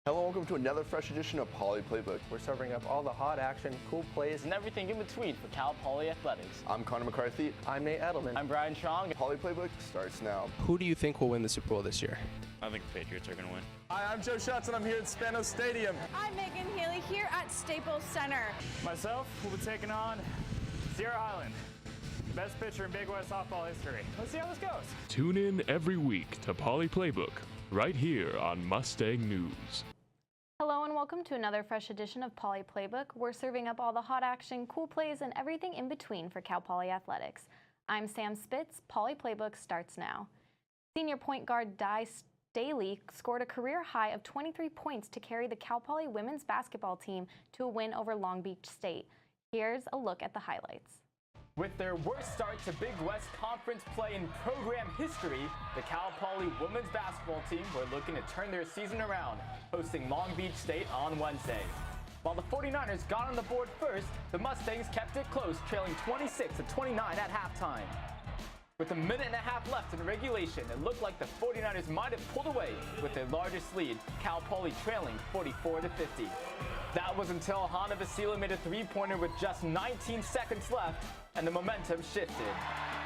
Hello, welcome to another fresh edition of Poly Playbook. We're serving up all the hot action, cool plays, and everything in between for Cal Poly Athletics. I'm Connor McCarthy. I'm Nate Edelman. I'm Brian Strong. Poly Playbook starts now. Who do you think will win the Super Bowl this year? I think the Patriots are going to win. Hi, I'm Joe Schatz, and I'm here at Spanos Stadium. I'm Megan Haley here at Staples Center. Myself will be taking on Sierra Highland, best pitcher in Big West softball history. Let's see how this goes. Tune in every week to Poly Playbook, right here on Mustang News. Hello and welcome to another fresh edition of Poly Playbook. We're serving up all the hot action, cool plays, and everything in between for Cal Poly Athletics. I'm Sam Spitz. Poly Playbook starts now. Senior point guard Di Staley scored a career high of 23 points to carry the Cal Poly women's basketball team to a win over Long Beach State. Here's a look at the highlights. With their worst start to Big West Conference play in program history, the Cal Poly women's basketball team were looking to turn their season around, hosting Long Beach State on Wednesday. While the 49ers got on the board first, the Mustangs kept it close, trailing 26-29 at halftime. With a minute and a half left in regulation, it looked like the 49ers might have pulled away with their largest lead, Cal Poly trailing 44-50. That was until Hannah Vasila made a three-pointer with just 19 seconds left, and the momentum shifted.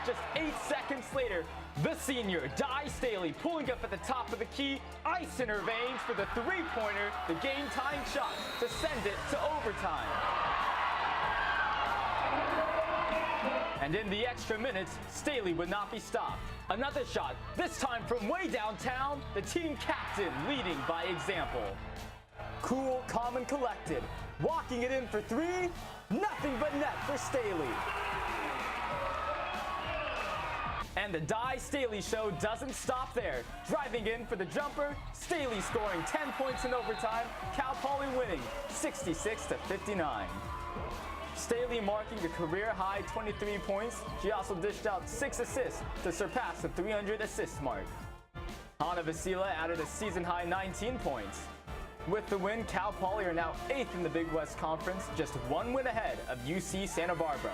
Just 8 seconds later, the senior, Di Staley, pulling up at the top of the key, ice in her veins for the three-pointer, the game-tying shot to send it to overtime. And in the extra minutes, Staley would not be stopped. Another shot, this time from way downtown, the team captain leading by example. Cool, calm, and collected. Walking it in for three, nothing but net for Staley. And the Di Staley show doesn't stop there. Driving in for the jumper, Staley scoring 10 points in overtime, Cal Poly winning 66-59. Staley marking a career-high 23 points. She also dished out 6 assists to surpass the 300 assist mark. Hannah Vasila added a season-high 19 points. With the win, Cal Poly are now 8th in the Big West Conference, just one win ahead of UC Santa Barbara.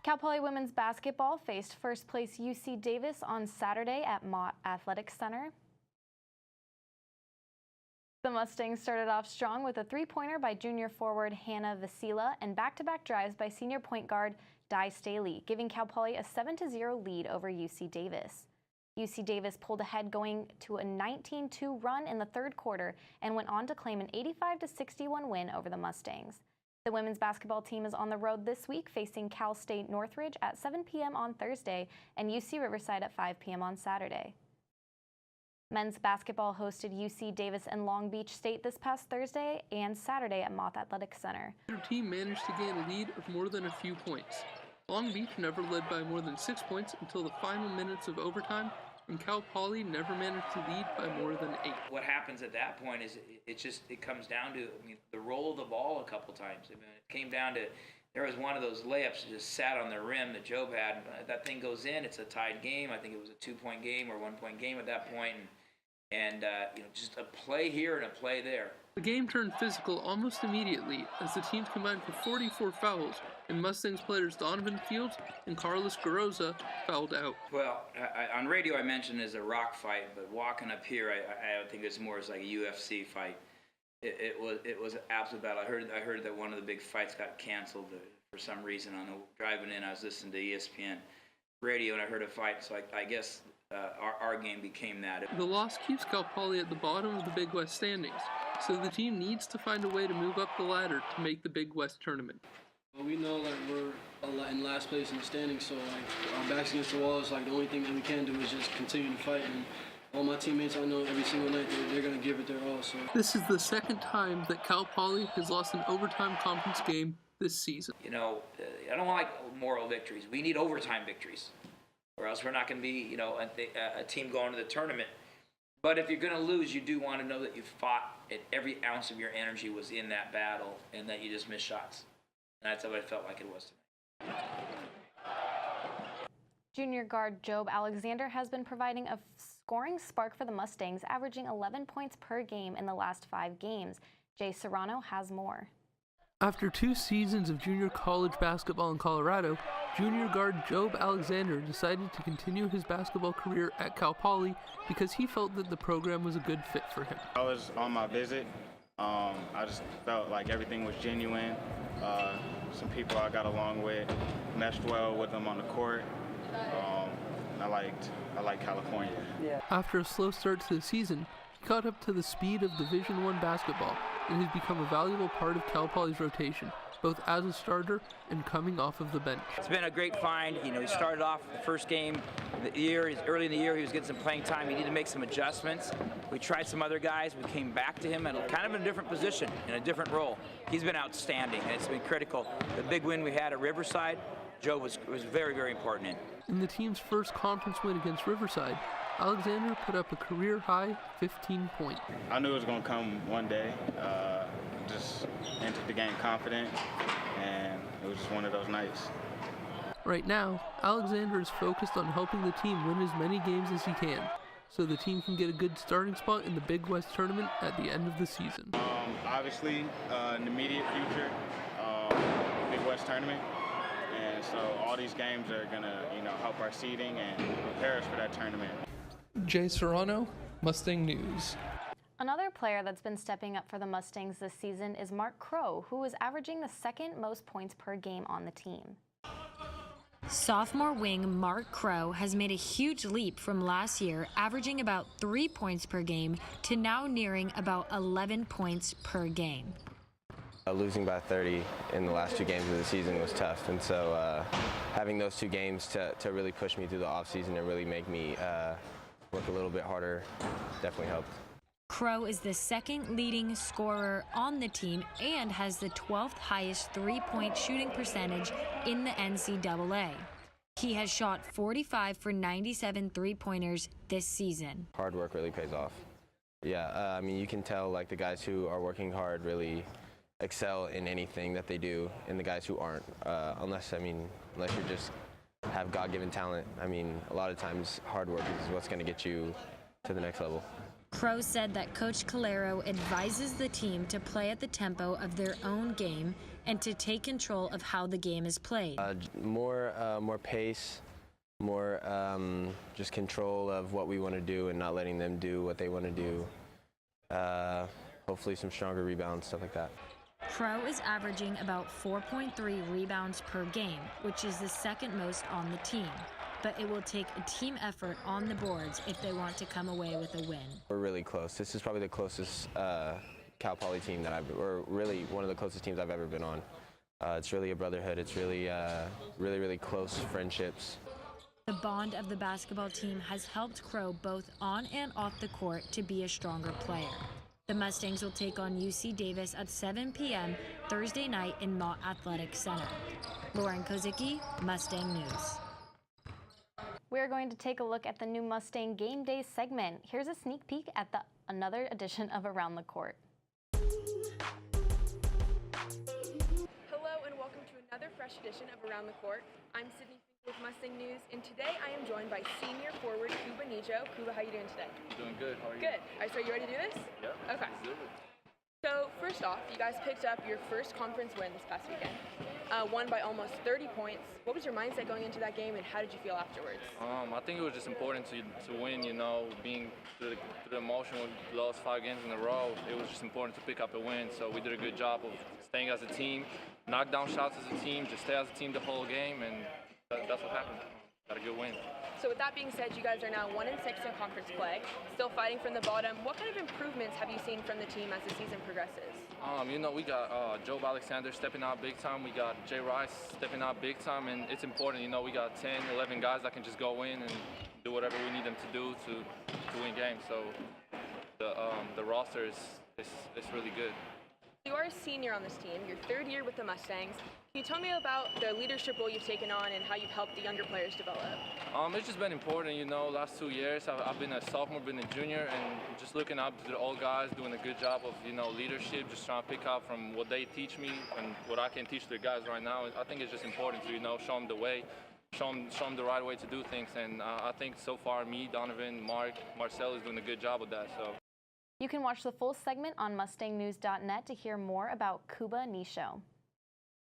Cal Poly women's basketball faced first place UC Davis on Saturday at Mott Athletic Center. The Mustangs started off strong with a three-pointer by junior forward Hannah Vasila and back-to-back drives by senior point guard Di Staley, giving Cal Poly a 7-0 lead over UC Davis. UC Davis pulled ahead going to a 19-2 run in the third quarter and went on to claim an 85-61 win over the Mustangs. The women's basketball team is on the road this week, facing Cal State Northridge at 7 p.m. on Thursday and UC Riverside at 5 p.m. on Saturday. Men's basketball hosted UC Davis and Long Beach State this past Thursday and Saturday at Mott Athletic Center. Their team managed to gain a lead of more than a few points. Long Beach never led by more than 6 points until the final minutes of overtime, and Cal Poly never managed to lead by more than 8. What happens at that point is it comes down to the roll of the ball a couple times. It came down to, there was one of those layups that just sat on the rim that Job had. That thing goes in, it's a tied game. I think it was a 2-point game or 1-point game at that point. And just a play here and a play there. The game turned physical almost immediately as the teams combined for 44 fouls, and Mustangs players Donovan Fields and Carlos Garoza fouled out. Well, on radio I mentioned it as a rock fight, but walking up here, I think it's more as like a UFC fight. It was an absolute battle. I heard that one of the big fights got canceled for some reason. On the driving in, I was listening to ESPN radio and I heard a fight, so I guess our game became that. The loss keeps Cal Poly at the bottom of the Big West standings, so the team needs to find a way to move up the ladder to make the Big West tournament. Well, we know we're in last place in the standings, so our backs against the wall is the only thing that we can do is just continue to fight. And all my teammates, I know every single night they're going to give it their all. So this is the second time that Cal Poly has lost an overtime conference game this season. I don't like moral victories. We need overtime victories, or else we're not going to be, a team going to the tournament. But if you're going to lose, you do want to know that you fought and every ounce of your energy was in that battle and that you just missed shots. And that's how I felt like it was tonight. Junior guard Job Alexander has been providing a scoring spark for the Mustangs, averaging 11 points per game in the last 5 games. Jay Serrano has more. After 2 seasons of junior college basketball in Colorado, junior guard Job Alexander decided to continue his basketball career at Cal Poly because he felt that the program was a good fit for him. I was on my visit. I just felt like everything was genuine. Some people I got along with, meshed well with them on the court. I liked California. After a slow start to the season, he caught up to the speed of Division I basketball and has become a valuable part of Cal Poly's rotation, both as a starter and coming off of the bench. It's been a great find. You know, he started off the first game of the year. Early in the year, he was getting some playing time. He needed to make some adjustments. We tried some other guys. We came back to him in kind of a different position, in a different role. He's been outstanding, and it's been critical. The big win we had at Riverside, Joe was very, very important in. In the team's first conference win against Riverside, Alexander put up a career-high 15 points. I knew it was going to come one day. Just entered the game confident, and it was just one of those nights. Right now, Alexander is focused on helping the team win as many games as he can, so the team can get a good starting spot in the Big West tournament at the end of the season. Obviously, in the immediate future, Big West tournament. And so all these games are going to, help our seeding and prepare us for that tournament. Jay Serrano, Mustang News. Another player that's been stepping up for the Mustangs this season is Mark Crow, who is averaging the second most points per game on the team. Sophomore wing Mark Crow has made a huge leap from last year, averaging about 3 points per game, to now nearing about 11 points per game. Losing by 30 in the last 2 games of the season was tough, and so having those 2 games to really push me through the offseason and really make me work a little bit harder definitely helped. Crow is the second leading scorer on the team and has the 12th highest 3-point shooting percentage in the NCAA. He has shot 45 for 97 3-pointers this season. Hard work really pays off. Yeah, I mean, you can tell like the guys who are working hard really excel in anything that they do, and the guys who aren't, unless you just have God-given talent. I mean, a lot of times hard work is what's going to get you to the next level. Crow said that Coach Calero advises the team to play at the tempo of their own game and to take control of how the game is played. More pace, more just control of what we want to do and not letting them do what they want to do. Hopefully some stronger rebounds, stuff like that. Crow is averaging about 4.3 rebounds per game, which is the second most on the team. But it will take a team effort on the boards if they want to come away with a win. We're really close. This is probably the closest Cal Poly team that or really one of the closest teams I've ever been on. It's really a brotherhood. It's really, really close friendships. The bond of the basketball team has helped Crow both on and off the court to be a stronger player. The Mustangs will take on UC Davis at 7 p.m. Thursday night in Mott Athletic Center. Lauren Kozicki, Mustang News. We're going to take a look at the new Mustang Game Day segment. Here's a sneak peek at another edition of Around the Court. Hello and welcome to another fresh edition of Around the Court. I'm Sydney with Mustang News, and today I am joined by senior forward Cuba Nicho. Cuba, how you doing today? Doing good. How are you? Good. All right, so are you ready to do this? Yep. Okay. So first off, you guys picked up your first conference win this past weekend. Won by almost 30 points. What was your mindset going into that game, and how did you feel afterwards? I think it was just important to win. Being through the emotion, we lost 5 games in a row. It was just important to pick up a win. So we did a good job of staying as a team, knock down shots as a team, just stay as a team the whole game, and that's what happened. Got a good win. So with that being said, you guys are now 1-6 in conference play, still fighting from the bottom. What kind of improvements have you seen from the team as the season progresses? We got Job Alexander stepping out big time. We got Jay Rice stepping out big time, and it's important. We got 10, 11 guys that can just go in and do whatever we need them to do to win games. So the roster is really good. You are a senior on this team, your 3rd year with the Mustangs. Can you tell me about the leadership role you've taken on and how you've helped the younger players develop? It's just been important, last 2 years I've been a sophomore, been a junior, and just looking up to the old guys, doing a good job of, leadership, just trying to pick up from what they teach me and what I can teach the guys right now. I think it's just important to, show them the way, show them the right way to do things, and I think so far me, Donovan, Mark, Marcel is doing a good job with that. So. You can watch the full segment on MustangNews.net to hear more about Cuba Nicho.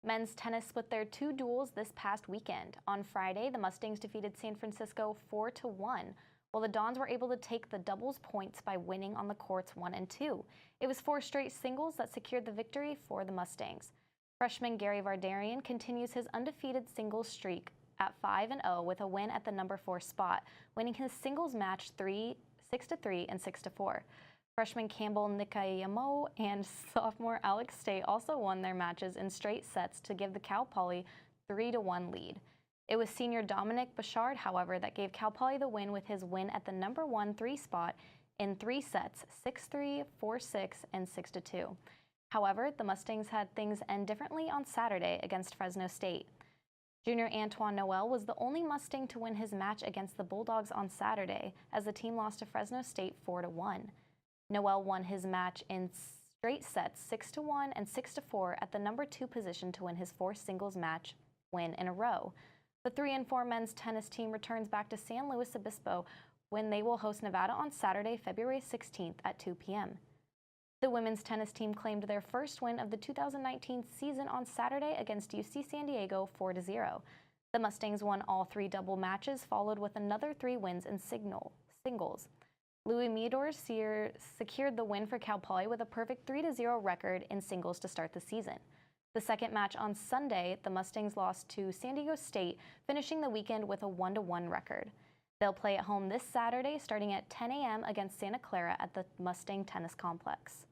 Men's tennis split their 2 duels this past weekend. On Friday, the Mustangs defeated San Francisco 4-1, while the Dons were able to take the doubles points by winning on the courts 1 and 2. It was 4 straight singles that secured the victory for the Mustangs. Freshman Gary Vardarian continues his undefeated singles streak at 5-0 with a win at the number 4 spot, winning his singles match 6-3 and 6-4. Freshman Campbell Nikayamo and sophomore Alex State also won their matches in straight sets to give the Cal Poly 3-1 lead. It was senior Dominic Bouchard, however, that gave Cal Poly the win with his win at the number 1 3 spot in 3 sets, 6-3, 4-6, and 6-2. However, the Mustangs had things end differently on Saturday against Fresno State. Junior Antoine Noel was the only Mustang to win his match against the Bulldogs on Saturday, as the team lost to Fresno State 4-1. Noel won his match in straight sets 6-1 and 6-4 at the number 2 position to win his 4th singles match win in a row. The 3 and 4 men's tennis team returns back to San Luis Obispo when they will host Nevada on Saturday, February 16th at 2 p.m. The women's tennis team claimed their first win of the 2019 season on Saturday against UC San Diego 4-0. The Mustangs won all 3 double matches, followed with another 3 wins in singles. Louis Meador secured the win for Cal Poly with a perfect 3-0 record in singles to start the season. The second match on Sunday, the Mustangs lost to San Diego State, finishing the weekend with a 1-1 record. They'll play at home this Saturday, starting at 10 a.m. against Santa Clara at the Mustang Tennis Complex.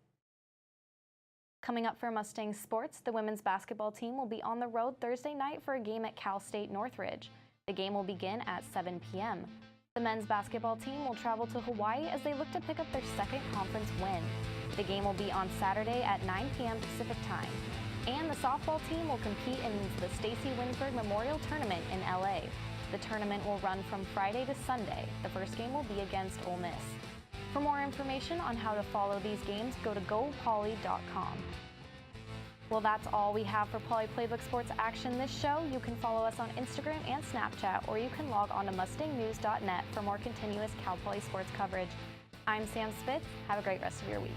Coming up for Mustang sports, the women's basketball team will be on the road Thursday night for a game at Cal State Northridge. The game will begin at 7 p.m. The men's basketball team will travel to Hawaii as they look to pick up their second conference win. The game will be on Saturday at 9 p.m. Pacific time. And the softball team will compete in the Stacey Winsberg Memorial Tournament in LA. The tournament will run from Friday to Sunday. The first game will be against Ole Miss. For more information on how to follow these games, go to gopoly.com. Well, that's all we have for Poly Playbook Sports Action this show. You can follow us on Instagram and Snapchat, or you can log on to mustangnews.net for more continuous Cal Poly sports coverage. I'm Sam Spitz. Have a great rest of your week.